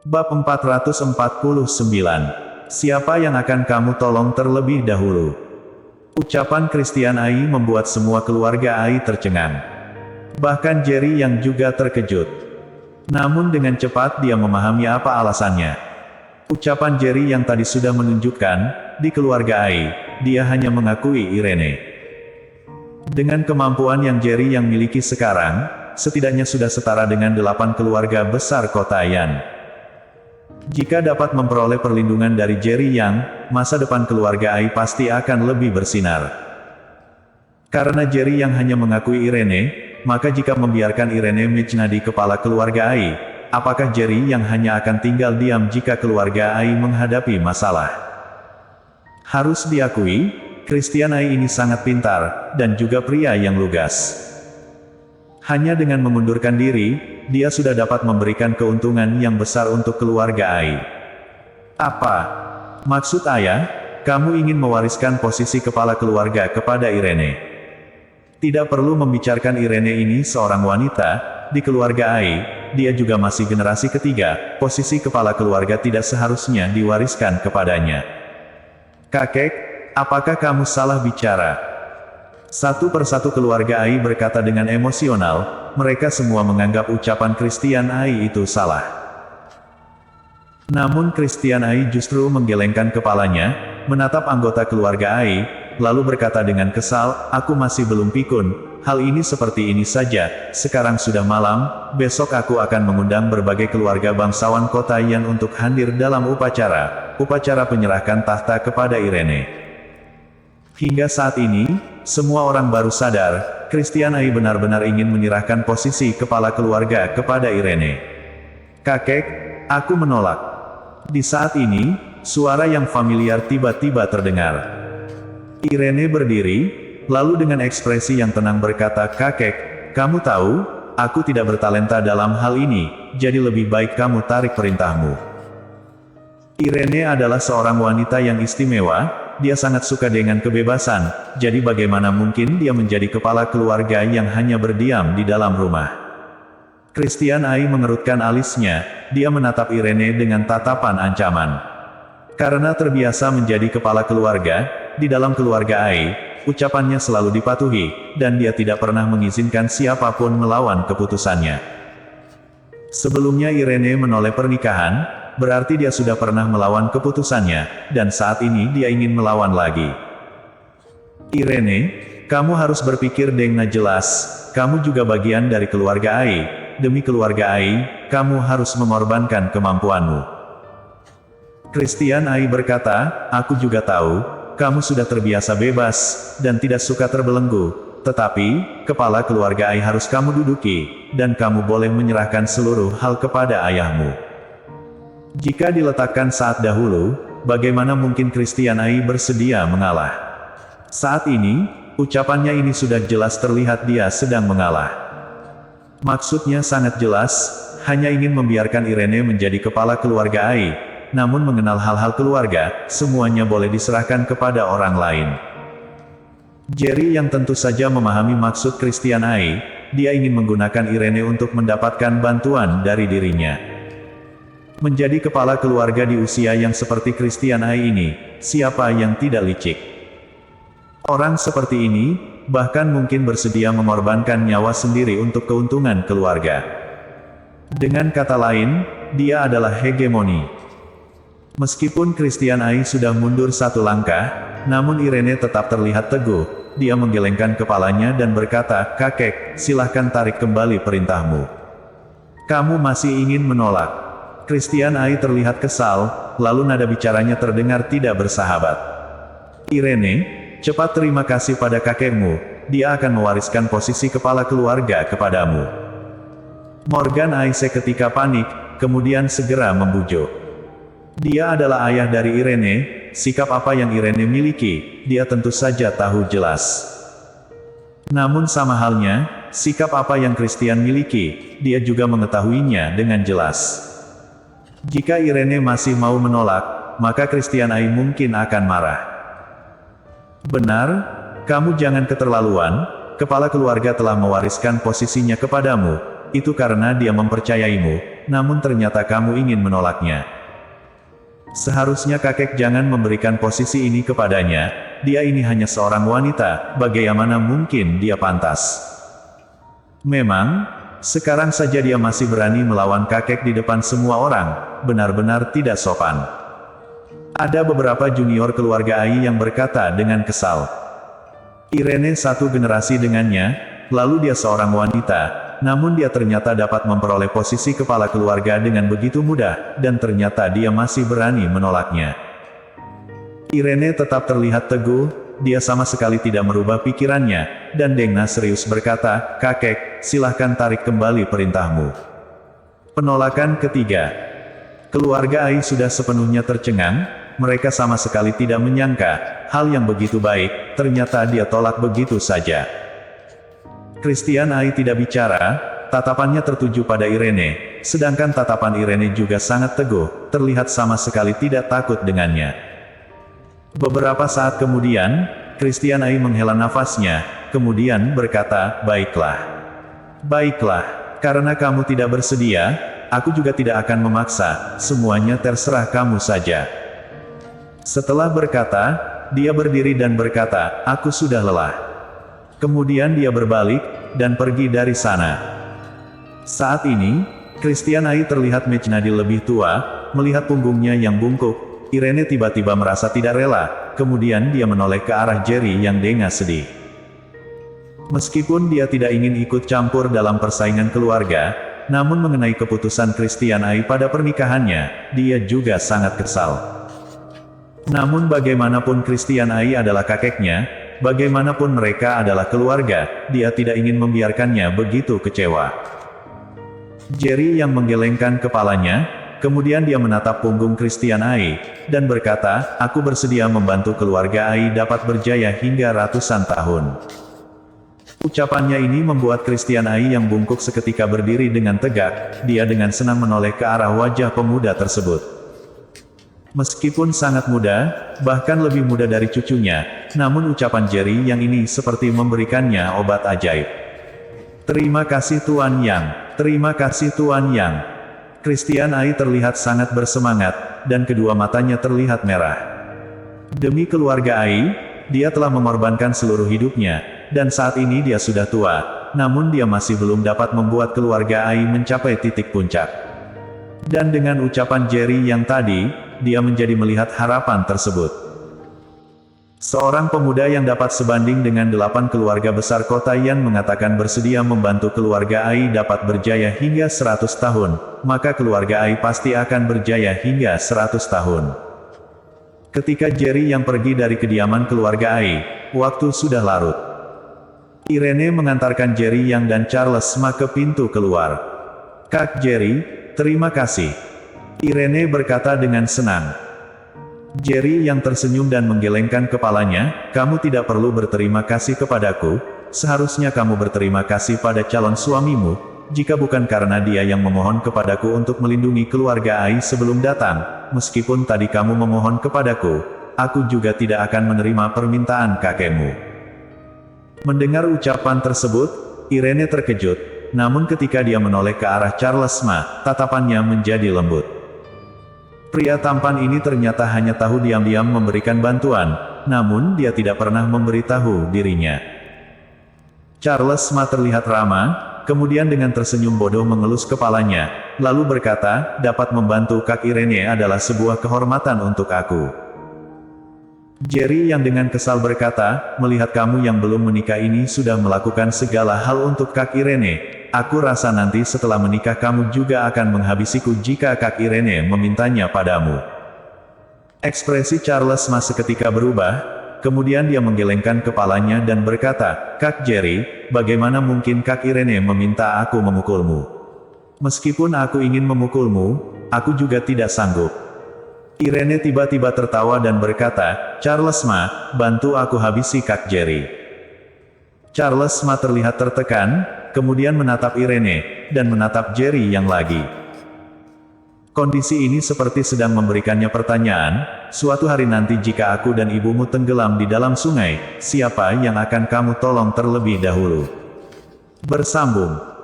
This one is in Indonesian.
Bab 449. Siapa yang akan kamu tolong terlebih dahulu? Ucapan Christian Ai membuat semua keluarga Ai tercengang. Bahkan Jerry yang juga terkejut. Namun dengan cepat dia memahami apa alasannya. Ucapan Jerry yang tadi sudah menunjukkan, di keluarga Ai, dia hanya mengakui Irene. Dengan kemampuan yang Jerry yang miliki sekarang, setidaknya sudah setara dengan 8 keluarga besar kota Yan. Jika dapat memperoleh perlindungan dari Jerry Yang, masa depan keluarga Ai pasti akan lebih bersinar. Karena Jerry Yang hanya mengakui Irene, maka jika membiarkan Irene menjadi kepala keluarga Ai, apakah Jerry Yang hanya akan tinggal diam jika keluarga Ai menghadapi masalah? Harus diakui, Christian Ai ini sangat pintar, dan juga pria yang lugas. Hanya dengan mengundurkan diri, dia sudah dapat memberikan keuntungan yang besar untuk keluarga Ai. Apa maksud ayah? Kamu ingin mewariskan posisi kepala keluarga kepada Irene? Tidak perlu membicarakan Irene ini seorang wanita, di keluarga Ai, dia juga masih generasi ketiga, posisi kepala keluarga tidak seharusnya diwariskan kepadanya. Kakek, apakah kamu salah bicara? Satu persatu keluarga Ai berkata dengan emosional, mereka semua menganggap ucapan Christian Ai itu salah. Namun Christian Ai justru menggelengkan kepalanya, menatap anggota keluarga Ai, lalu berkata dengan kesal, aku masih belum pikun, hal ini seperti ini saja, sekarang sudah malam, besok aku akan mengundang berbagai keluarga bangsawan kota Yan untuk hadir dalam upacara penyerahkan tahta kepada Irene. Hingga saat ini, semua orang baru sadar, Christian Ai benar-benar ingin menyerahkan posisi kepala keluarga kepada Irene. Kakek, aku menolak. Di saat ini, suara yang familiar tiba-tiba terdengar. Irene berdiri, lalu dengan ekspresi yang tenang berkata, kakek, kamu tahu, aku tidak bertalenta dalam hal ini, jadi lebih baik kamu tarik perintahmu. Irene adalah seorang wanita yang istimewa, dia sangat suka dengan kebebasan, jadi bagaimana mungkin dia menjadi kepala keluarga yang hanya berdiam di dalam rumah. Christian Ai mengerutkan alisnya, dia menatap Irene dengan tatapan ancaman. Karena terbiasa menjadi kepala keluarga, di dalam keluarga Ai, ucapannya selalu dipatuhi, dan dia tidak pernah mengizinkan siapapun melawan keputusannya. Sebelumnya Irene menoleh pernikahan, berarti dia sudah pernah melawan keputusannya, dan saat ini dia ingin melawan lagi. Irene, kamu harus berpikir dengan jelas, kamu juga bagian dari keluarga Ai, demi keluarga Ai, kamu harus mengorbankan kemampuanmu. Christian Ai berkata, aku juga tahu, kamu sudah terbiasa bebas, dan tidak suka terbelenggu, tetapi, kepala keluarga Ai harus kamu duduki, dan kamu boleh menyerahkan seluruh hal kepada ayahmu. Jika diletakkan saat dahulu, bagaimana mungkin Christian Ai bersedia mengalah? Saat ini, ucapannya ini sudah jelas terlihat dia sedang mengalah. Maksudnya sangat jelas, hanya ingin membiarkan Irene menjadi kepala keluarga Ai, namun mengenal hal-hal keluarga, semuanya boleh diserahkan kepada orang lain. Jerry yang tentu saja memahami maksud Christian Ai, dia ingin menggunakan Irene untuk mendapatkan bantuan dari dirinya. Menjadi kepala keluarga di usia yang seperti Christian Ai ini, siapa yang tidak licik? Orang seperti ini, bahkan mungkin bersedia mengorbankan nyawa sendiri untuk keuntungan keluarga. Dengan kata lain, dia adalah hegemoni. Meskipun Christian Ai sudah mundur satu langkah, namun Irene tetap terlihat teguh, dia menggelengkan kepalanya dan berkata, kakek, silahkan tarik kembali perintahmu. Kamu masih ingin menolak? Christian Ai terlihat kesal, lalu nada bicaranya terdengar tidak bersahabat. Irene, cepat terima kasih pada kakekmu, dia akan mewariskan posisi kepala keluarga kepadamu. Morgan Ai seketika panik, kemudian segera membujuk. Dia adalah ayah dari Irene, sikap apa yang Irene miliki, dia tentu saja tahu jelas. Namun sama halnya, sikap apa yang Christian miliki, dia juga mengetahuinya dengan jelas. Jika Irene masih mau menolak, maka Christian Ai mungkin akan marah. Benar, kamu jangan keterlaluan, kepala keluarga telah mewariskan posisinya kepadamu, itu karena dia mempercayaimu, namun ternyata kamu ingin menolaknya. Seharusnya kakek jangan memberikan posisi ini kepadanya, dia ini hanya seorang wanita, bagaimana mungkin dia pantas? Memang, sekarang saja dia masih berani melawan kakek di depan semua orang, benar-benar tidak sopan. Ada beberapa junior keluarga Ai yang berkata dengan kesal. Irene satu generasi dengannya, lalu dia seorang wanita, namun dia ternyata dapat memperoleh posisi kepala keluarga dengan begitu mudah, dan ternyata dia masih berani menolaknya. Irene tetap terlihat teguh, dia sama sekali tidak merubah pikirannya, dan Dengna serius berkata, "Kakek, silahkan tarik kembali perintahmu." Penolakan ketiga. Keluarga Ai sudah sepenuhnya tercengang, mereka sama sekali tidak menyangka, hal yang begitu baik, ternyata dia tolak begitu saja. Christian Ai tidak bicara, tatapannya tertuju pada Irene, sedangkan tatapan Irene juga sangat teguh, terlihat sama sekali tidak takut dengannya. Beberapa saat kemudian, Christian Ai menghela nafasnya, kemudian berkata, "Baiklah. Baiklah, karena kamu tidak bersedia, aku juga tidak akan memaksa, semuanya terserah kamu saja." Setelah berkata, dia berdiri dan berkata, "Aku sudah lelah." Kemudian dia berbalik, dan pergi dari sana. Saat ini, Christian Ai terlihat menjadi lebih tua, melihat punggungnya yang bungkuk, Irene tiba-tiba merasa tidak rela, kemudian dia menoleh ke arah Jerry yang dengar sedih. Meskipun dia tidak ingin ikut campur dalam persaingan keluarga, namun mengenai keputusan Christian Ai pada pernikahannya, dia juga sangat kesal. Namun bagaimanapun Christian Ai adalah kakeknya, bagaimanapun mereka adalah keluarga, dia tidak ingin membiarkannya begitu kecewa. Jerry yang menggelengkan kepalanya, kemudian dia menatap punggung Christian Ai, dan berkata, "Aku bersedia membantu keluarga Ai dapat berjaya hingga ratusan tahun." Ucapannya ini membuat Christian Ai yang bungkuk seketika berdiri dengan tegak, dia dengan senang menoleh ke arah wajah pemuda tersebut. Meskipun sangat muda, bahkan lebih muda dari cucunya, namun ucapan Jerry yang ini seperti memberikannya obat ajaib. "Terima kasih Tuan Yang, terima kasih Tuan Yang." Christian Ai terlihat sangat bersemangat, dan kedua matanya terlihat merah. Demi keluarga Ai, dia telah mengorbankan seluruh hidupnya, dan saat ini dia sudah tua, namun dia masih belum dapat membuat keluarga Ai mencapai titik puncak. Dan dengan ucapan Jerry yang tadi, dia menjadi melihat harapan tersebut. Seorang pemuda yang dapat sebanding dengan 8 keluarga besar kota yang mengatakan bersedia membantu keluarga Ai dapat berjaya hingga 100 tahun, maka keluarga Ai pasti akan berjaya hingga 100 tahun. Ketika Jerry yang pergi dari kediaman keluarga Ai, waktu sudah larut. Irene mengantarkan Jerry yang dan Charles Ma ke pintu keluar. "Kak Jerry, terima kasih." Irene berkata dengan senang. Jerry yang tersenyum dan menggelengkan kepalanya, "Kamu tidak perlu berterima kasih kepadaku, seharusnya kamu berterima kasih pada calon suamimu, jika bukan karena dia yang memohon kepadaku untuk melindungi keluarga Ai sebelum datang, meskipun tadi kamu memohon kepadaku, aku juga tidak akan menerima permintaan kakekmu." Mendengar ucapan tersebut, Irene terkejut, namun ketika dia menoleh ke arah Charles Ma, tatapannya menjadi lembut. Pria tampan ini ternyata hanya tahu diam-diam memberikan bantuan, namun dia tidak pernah memberitahu dirinya. Charles Ma terlihat ramah, kemudian dengan tersenyum bodoh mengelus kepalanya, lalu berkata, "Dapat membantu Kak Irene adalah sebuah kehormatan untuk aku." Jerry yang dengan kesal berkata, "Melihat kamu yang belum menikah ini sudah melakukan segala hal untuk Kak Irene, aku rasa nanti setelah menikah kamu juga akan menghabisiku jika Kak Irene memintanya padamu." Ekspresi Charles Ma seketika berubah, kemudian dia menggelengkan kepalanya dan berkata, "Kak Jerry, bagaimana mungkin Kak Irene meminta aku memukulmu? Meskipun aku ingin memukulmu, aku juga tidak sanggup." Irene tiba-tiba tertawa dan berkata, "Charles Ma, bantu aku habisi Kak Jerry." Charles Ma terlihat tertekan, kemudian menatap Irene, dan menatap Jerry yang lagi. Kondisi ini seperti sedang memberikannya pertanyaan, "Suatu hari nanti jika aku dan ibumu tenggelam di dalam sungai, siapa yang akan kamu tolong terlebih dahulu?" Bersambung.